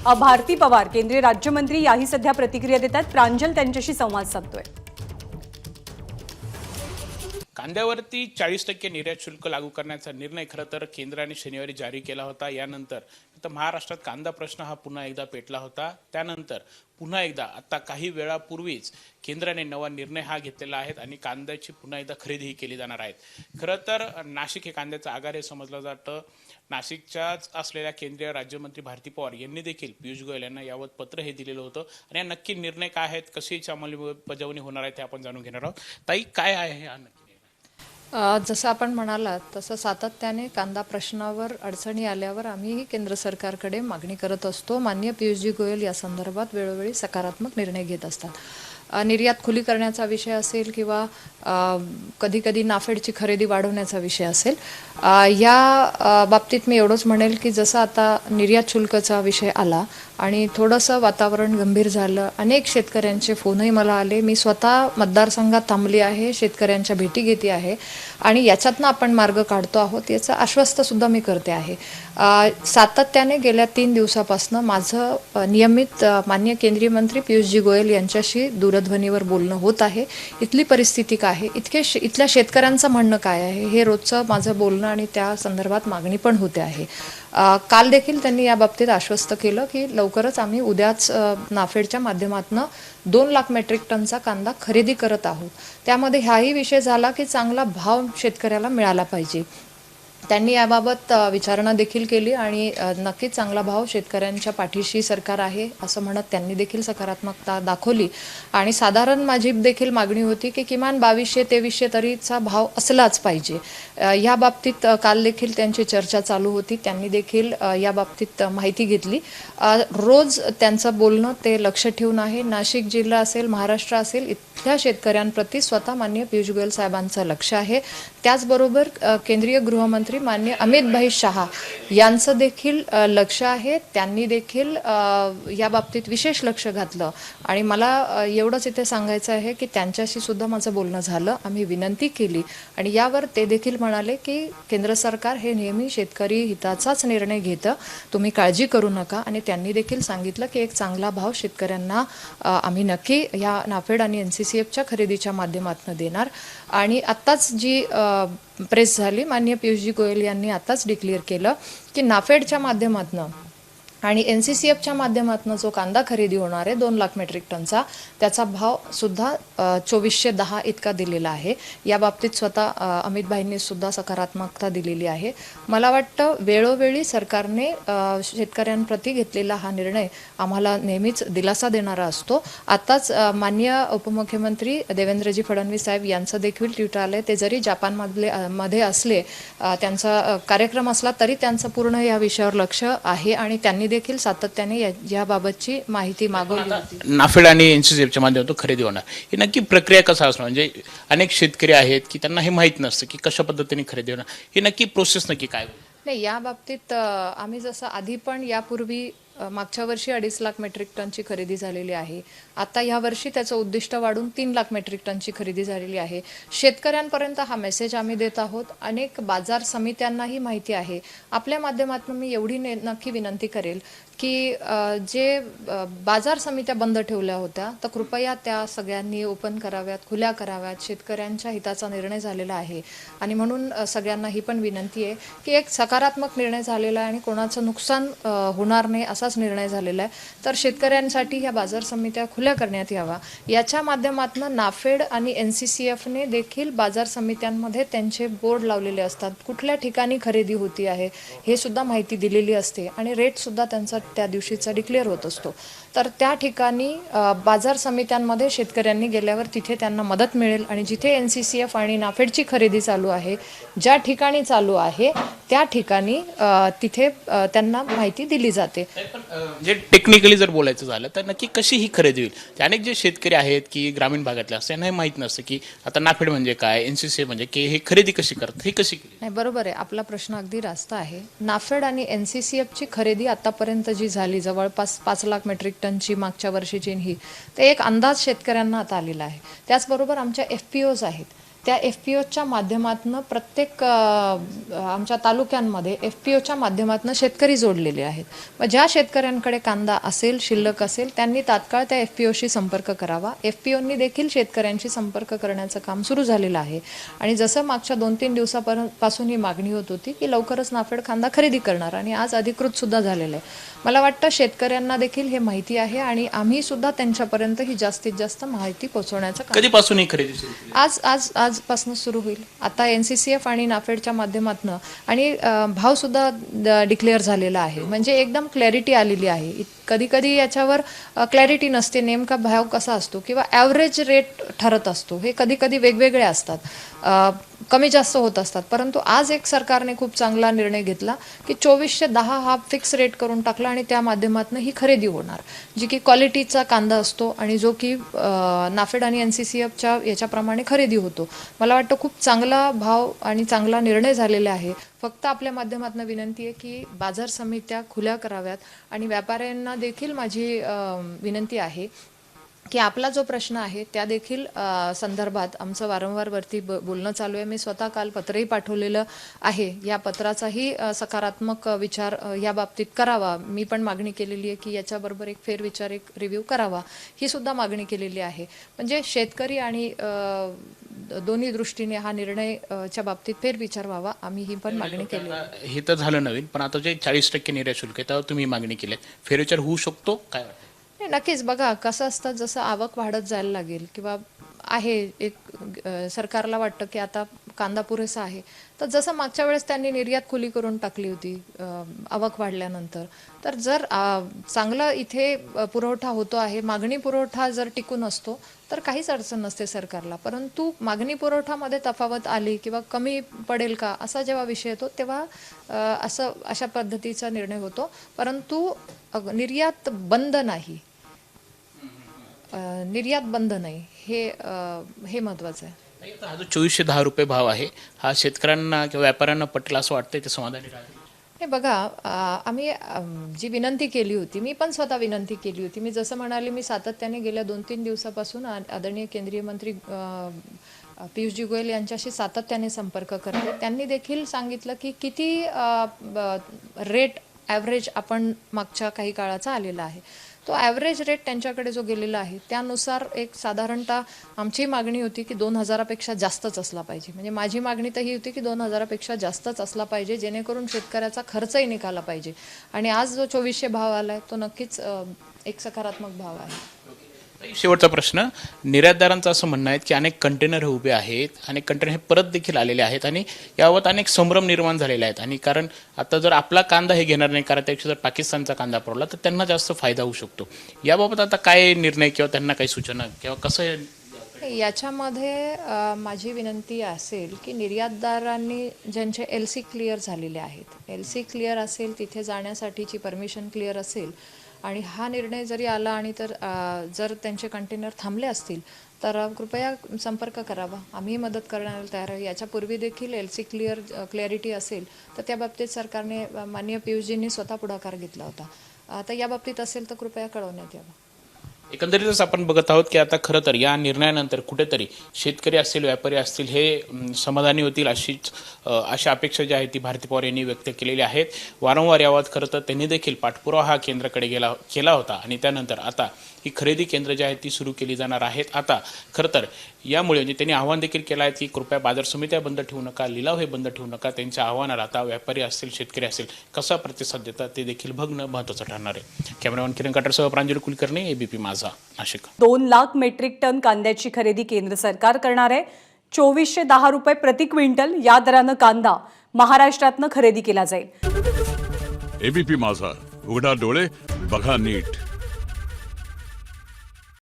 भारती पवार केंद्रीय राज्यमंत्री याही सध्या प्रतिक्रिया देत आहेत। प्रांजल त्यांच्याशी संवाद साधतोय। कांद्यावरती 40% निर्यात शुल्क लागू करण्याचा निर्णय खरं तर केंद्राने शनिवारी जारी केला होता। यानंतर महाराष्ट्रात कांदा प्रश्न हा पुन्हा एकदा पेटला होता। त्यानंतर पुन्हा एकदा आता काही वेळापूर्वीच केंद्राने नवा निर्णय हा घेतलेला आहे आणि कांद्याची पुन्हा एकदा खरेदी केली जाणार आहे। खरं तर नाशिक हे कांद्याचं आगार हे समजलं जातं। नाशिकच्याच असलेल्या केंद्रीय राज्यमंत्री भारती पवार यांनी देखील पियुष गोयल यांना यावत पत्र हे दिलेलं होतं आणि हा नक्की निर्णय काय आहेत, कशी याची अंमलबजावणी होणार आहे ते आपण जाणून घेणार आहोत। ताई, काय आहे हा नक्की? जसं आपण म्हणालात तसं सातत्याने कांदा प्रश्नावर अडचणी आल्यावर आम्हीही केंद्र सरकारकडे मागणी करत असतो। माननीय पियुषजी गोयल या संदर्भात वेळोवेळी सकारात्मक निर्णय घेत असतात। निर्यात खुली करण्याचा विषय असेल किंवा कधी कधी नाफेडची खरेदी वाढवण्याचा विषय असेल, या बाबतीत मी एवढंच म्हणेल की जसं आता निर्यात शुल्काचा विषय आला आणि थोडंसं वातावरण गंभीर झालं, अनेक शेतकऱ्यांचे फोनही मला आले। मी स्वतः मतदारसंघात थांबली आहे, शेतकऱ्यांच्या भेटी घेते आहे आणि याच्यातनं आपण मार्ग काढतो आहोत याचं आश्वस्त सुद्धा मी करते आहे। सातत्याने गेल्या 3 दिवसापासून माझं नियमित माननीय केंद्रीय मंत्री पियुषजी गोयल यांच्याशी दूरध्वनीवर बोलणं होत आहे। इथली परिस्थिती काय आहे, इथल्या शेतकऱ्यांचं म्हणणं काय आहे, हे रोजचं माझं बोलणं आणि त्या संदर्भात मागणी पण होते आहे। काल देखील त्यांनी या बाबतीत आश्वस्त केलं की लवकरच आम्ही उद्याच नाफेडच्या माध्यमातून 2 लाख मेट्रिक टनचा कांदा खरेदी करत आहोत। त्यामध्ये हाही विषय झाला की चांगला भाव शेतकऱ्याला मिळाला पाहिजे। त्यांनी याबाबत विचारणा देखील केली आणि नक्कीच चांगला भाव शेतकऱ्यांच्या पाठीशी सरकार आहे असं म्हणत त्यांनी देखील सकारात्मकता दाखवली आणि साधारण माझी देखील मागणी होती की किमान 2200-2300 तरीचा भाव असलाच पाहिजे। या बाबतीत काल देखील त्यांची चर्चा चालू होती, त्यांनी देखील या बाबतीत माहिती घेतली। रोज त्यांचं बोलणं ते लक्ष ठेवून आहे। नाशिक जिल्हा असेल, महाराष्ट्र असेल, इथल्या शेतकऱ्यांप्रती स्वतः माननीय पियुष गोयल साहेबांचं लक्ष आहे। त्याचबरोबर केंद्रीय गृहमंत्री माननीय अमित भाई शहा यांचं देखील लक्ष आहे। त्यांनी देखील या बाबतीत विशेष लक्ष घातलं आणि मला एवढंच इथे सांगायचं आहे की त्यांच्याशी सुद्धा माझं बोलणं झालं, आम्ही विनंती केली आणि यावर ते देखील म्हणाले की केंद्र सरकार हे नेहमी शेतकरी हिताचाच निर्णय घेतं, तुम्ही काळजी करू नका। आणि त्यांनी देखील सांगितलं की एक चांगला भाव शेतकऱ्यांना आम्ही नक्की या नाफेड आणि NCCFच्या खरेदीच्या माध्यमातून देणार। आणि आत्ताच जी प्रेस झाली, माननीय पियुषजी गोयल यांनी आताच डिक्लेअर केलं की नाफेडच्या माध्यमातून आणि NCCFच्या माध्यमातून जो कांदा खरेदी होणार आहे 2 लाख मेट्रिक टनचा, त्याचा भाव सुद्धा 2410 इतका दिलेला आहे। या बाबतीत स्वतः अमित भाईंनी सुद्धा सकारात्मकता दिलेली आहे। मला वाटतं वेळोवेळी सरकारने शेतकऱ्यांप्रती घेतलेला हा निर्णय आम्हाला नेहमीच दिलासा देणारा असतो। आताच माननीय उपमुख्यमंत्री देवेंद्रजी फडणवीस साहेब यांचं देखील ट्विट आलंय, ते जरी जापानमध्ये असले, त्यांचा कार्यक्रम असला तरी त्यांचं पूर्ण या विषयावर लक्ष आहे आणि त्यांनी देखील सातत्याने याबाबतची माहिती मागवली होती। नाफेड आणि NCCFच्या माध्यमातून खरेदी होणार, ही नक्की प्रक्रिया कसा असणार? म्हणजे अनेक शेतकरी आहेत की त्यांना हे माहीत नसतं की कशा पद्धतीने खरेदी होणार, ही नक्की प्रोसेस नक्की काय? नाही, या बाबतीत आम्ही जसं आधी पण यापूर्वी मागच्या वर्षी 2.5 लाख मेट्रिक टनची खरेदी झालेली आहे। आता या वर्षी त्याचं उद्दिष्ट वाढून 3 लाख मेट्रिक टनची खरेदी झालेली आहे। शेतकऱ्यांपर्यंत हा मेसेज आम्ही देत आहोत। अनेक बाजार समित्यांनाही माहिती आहे। आपल्या माध्यमातून मी एवढी नक्की विनंती करेल की जे बाजार समित्या बंद ठेवल्या होत्या तर कृपया त्या सगळ्यांनी ओपन कराव्यात, खुल्या कराव्यात। शेतकऱ्यांच्या हिताचा निर्णय झालेला आहे आणि म्हणून सगळ्यांना ही पण विनंती आहे की एक सकारात्मक निर्णय झालेला आहे आणि कोणाचं नुकसान होणार नाही असाच निर्णय झालेला आहे। तर शेतकऱ्यांसाठी ह्या बाजार समित्या खुल्या करण्यात यावा। याच्या माध्यमातून नाफेड आणि NCCFने देखील बाजार समित्यांमध्ये त्यांचे बोर्ड लावलेले असतात, कुठल्या ठिकाणी खरेदी होती आहे हे सुद्धा माहिती दिलेली असते आणि रेट सुद्धा त्यांचा त्या दिवशीचा डिक्लेअर होत असतो। तर त्या ठिकाणी बाजार समित्यांमध्ये शेतकऱ्यांनी गेल्यावर तिथे त्यांना मदत मिळेल आणि जिथे NCCF आणि नाफेडची खरेदी चालू आहे, ज्या ठिकाणी चालू आहे त्या ठिकाणी तिथे त्यांना माहिती दिली जाते। जे टेक्निकली जर बोलायचं झालं तर नक्की कशी ही खरेदी होईल? अनेक जे शेतकरी आहेत की ग्रामीण भागातले असतात त्यांना हे माहीत नसतं की आता नाफेड म्हणजे काय, NCCF म्हणजे की हे खरेदी कशी करतात, हे कशी? नाही, बरोबर आहे, आपला प्रश्न अगदी रास्त आहे। नाफेड आणि NCCFची खरेदी आतापर्यंत जी झाली जवळपास 5 लाख मेट्रिक टनची मागच्या वर्षीची, ही ते एक अंदाज शेतकऱ्यांना आता आलेला आहे। त्याचबरोबर आमच्या FPOs आहेत, त्या FPOच्या माध्यमातून प्रत्येक आमच्या तालुक्यांमध्ये FPOच्या माध्यमातून शेतकरी जोडलेले आहेत. मग ज्या शेतकऱ्यांकडे कांदा असेल, शिल्लक असेल, त्यांनी तात्काळ त्या FPOशी संपर्क करावा. FPOंनी देखील शेतकऱ्यांशी संपर्क करण्याचं काम सुरू झालेलं आहे. आणि जसं मागच्या 2-3 दिवसापासून ही मागणी होत होती की लवकरच नाफेड कांदा खरेदी करणार आणि आज अधिकृत सुद्धा झालेलं आहे. मला वाटतं शेतकऱ्यांना देखील हे माहिती आहे आणि आम्ही सुद्धा त्यांच्यापर्यंत ही जास्तीत जास्त माहिती पोहोचवण्याचं काम कधीपासून ही खरेदी सुरू केली? आजपासून सुरू होईल. आता NCCF आणि नाफेडच्या माध्यमातून आणि भाव सुद्धा डिक्लेअर झालेला आहे. म्हणजे एकदम क्लॅरिटी आलेली आहे. कधी कधी याच्यावर क्लॅरिटी नसते, नेमका भाव कसा असतो किंवा ॲव्हरेज रेट ठरत असतो. हे कधी कधी वेगवेगळे असतात, कमी जास्त होत असतात. परंतु आज एक सरकारने खूप चांगला निर्णय घेतला की 2410 हा फिक्स रेट करून टाकला आणि त्या माध्यमातून ही खरेदी होणार, जी की क्वालिटीचा कांदा असतो आणि जो की नाफेड आणि NCCFच्या याच्याप्रमाणे खरेदी होतो. मला वाटतं खूप चांगला भाव आणि चांगला निर्णय झालेला आहे. फक्त आपल्या माध्यमातून विनंती आहे की बाजार समित्या खुल्या कराव्यात आणि व्यापाऱ्यांना देखील माझी विनंती आहे की आपला जो प्रश्न आहे त्या देखील संदर्भात आमचं वारंवार वरती बोलणं चालू आहे. मी स्वतः काल पत्रही पाठवलेलं आहे. या पत्राचाही सकारात्मक विचार या बाबतीत करावा. मी पण मागणी केलेली आहे की याच्याबरोबर एक फेरविचार, एक रिव्ह्यू करावा, ही सुद्धा मागणी केलेली आहे. म्हणजे शेतकरी आणि दोन्ही दृष्टीने हा निर्णय च्या बाबतीत फेरविचार व्हावा, आम्ही ही पण मागणी केली आहे. हे तर झालं नवीन, पण आता जे 40% निर्यात शुल्क आहे त्यावर तुम्ही मागणी केली, फेरविचार होऊ शकतो काय वाटतं? नक्कीच. बघा कसं असतं, जसं आवक वाढत जायला लागेल किंवा आहे एक सरकारला वाटतं की आता कांदा पुरेसा आहे, तर जसं मागच्या वेळेस त्यांनी निर्यात खुली करून टाकली होती आवक वाढल्यानंतर, तर जर चांगला इथे पुरवठा होतो आहे, मागणी पुरवठा जर टिकून असतो तर काहीच अडचण नसते सरकारला. परंतु मागणी पुरवठामध्ये तफावत आली किंवा कमी पडेल का असा जेव्हा विषय येतो तेव्हा अशा पद्धतीचा निर्णय होतो. परंतु निर्यात बंद नाही, हे महत्वाचं आहे. हा जो 2410 रुपये भाव आहे, हा शेतकऱ्यांना किंवा व्यापाऱ्यांना पटेल असं वाटतंय, ते समाधानी राहतील? हे बघा, आम्ही जी विनंती केली होती, मी पण स्वतः विनंती केली होती. मी जसं म्हणाले, मी सातत्याने गेल्या 2-3 दिवसापासून आदरणीय केंद्रीय मंत्री पियुषजी गोयल यांच्याशी सातत्याने संपर्क करते. त्यांनी देखील सांगितलं की किती रेट ॲव्हरेज आपण मागच्या काही काळाचा आलेला आहे. तो ॲव्हरेज रेट त्यांच्याकडे जो गेलेला आहे त्यानुसार एक साधारणतः आमची मागणी होती की 2000पेक्षा जास्तच असला पाहिजे. म्हणजे माझी मागणी तर ही होती की 2000पेक्षा जास्तच असला पाहिजे, जेणेकरून शेतकऱ्याचा खर्चही निघाला पाहिजे. आणि आज जो 2400 भाव आला आहे तो नक्कीच एक सकारात्मक भाव आहे. शेवटचा प्रश्न, निर्यातदारांचं असं म्हणणं आहे की अनेक कंटेनर हे उभे आहेत, अनेक कंटेनर हे परत देखील आलेले आहेत आणि याबाबत अनेक संभ्रम निर्माण झालेले आहेत. आणि कारण आता जर आपला कांदा हे घेणार नाही, कारण त्यापेक्षा जर पाकिस्तानचा कांदा पुरवला तर त्यांना जास्त फायदा होऊ शकतो. याबाबत आता काय निर्णय किंवा त्यांना काही सूचना किंवा कसं? याच्यामध्ये माझी विनंती असेल की निर्यातदारांनी ज्यांचे LC क्लिअर झालेले आहेत, LC क्लिअर असेल, तिथे जाण्यासाठीची परमिशन क्लिअर असेल आणि हा निर्णय जरी आला आणि जर त्यांचे कंटेनर थांबले असतील तर कृपया संपर्क करावा, आम्ही मदत करण्याला तयार आहे. याच्यापूर्वी देखील LC क्लॅरिटी असेल तर त्या बाबतीत सरकारने, माननीय पियुषजींनी स्वतः पुढाकार घेतला होता. आता या बाबतीत असेल तर कृपया कळवण्यात यावं. एकंदरीतच आपण बघत आहोत की आता खरं तर या निर्णयानंतर कुठेतरी शेतकरी असतील, व्यापारी असतील, हे समाधानी होतील अशा अपेक्षा ज्या आहेत ती भारती पवार यांनी व्यक्त केलेल्या आहेत. वारंवार याबाबत खरं तर त्यांनी देखील पाठपुरावा हा केंद्राकडे केला होता आणि त्यानंतर आता ही खरेदी केंद्र जी आहेत ती सुरू केली जाणार आहेत. आता खरं तर यामुळे म्हणजे त्यांनी आव्हान देखील केलं आहे की कृपया बाजार समित्या बंद ठेवू नका, लिलाव हे बंद ठेवू नका. त्यांच्या आव्हानाला आता व्यापारी असतील, शेतकरी असतील कसा प्रतिसाद देतात ते देखील बघणं महत्त्वाचं ठरणार आहे. कॅमेरामॅन किरण काटरसह प्रांजल कुलकर्णी, ABP माझा, नाशिक. 2 लाख मेट्रिक टन कांद्याची खरेदी केंद्र सरकार करणार आहे. 2410 रुपये प्रति क्विंटल या दरानं कांदा महाराष्ट्रातनं खरेदी केला जाईल. ABP माझा, उघडा डोळे बघा नीट.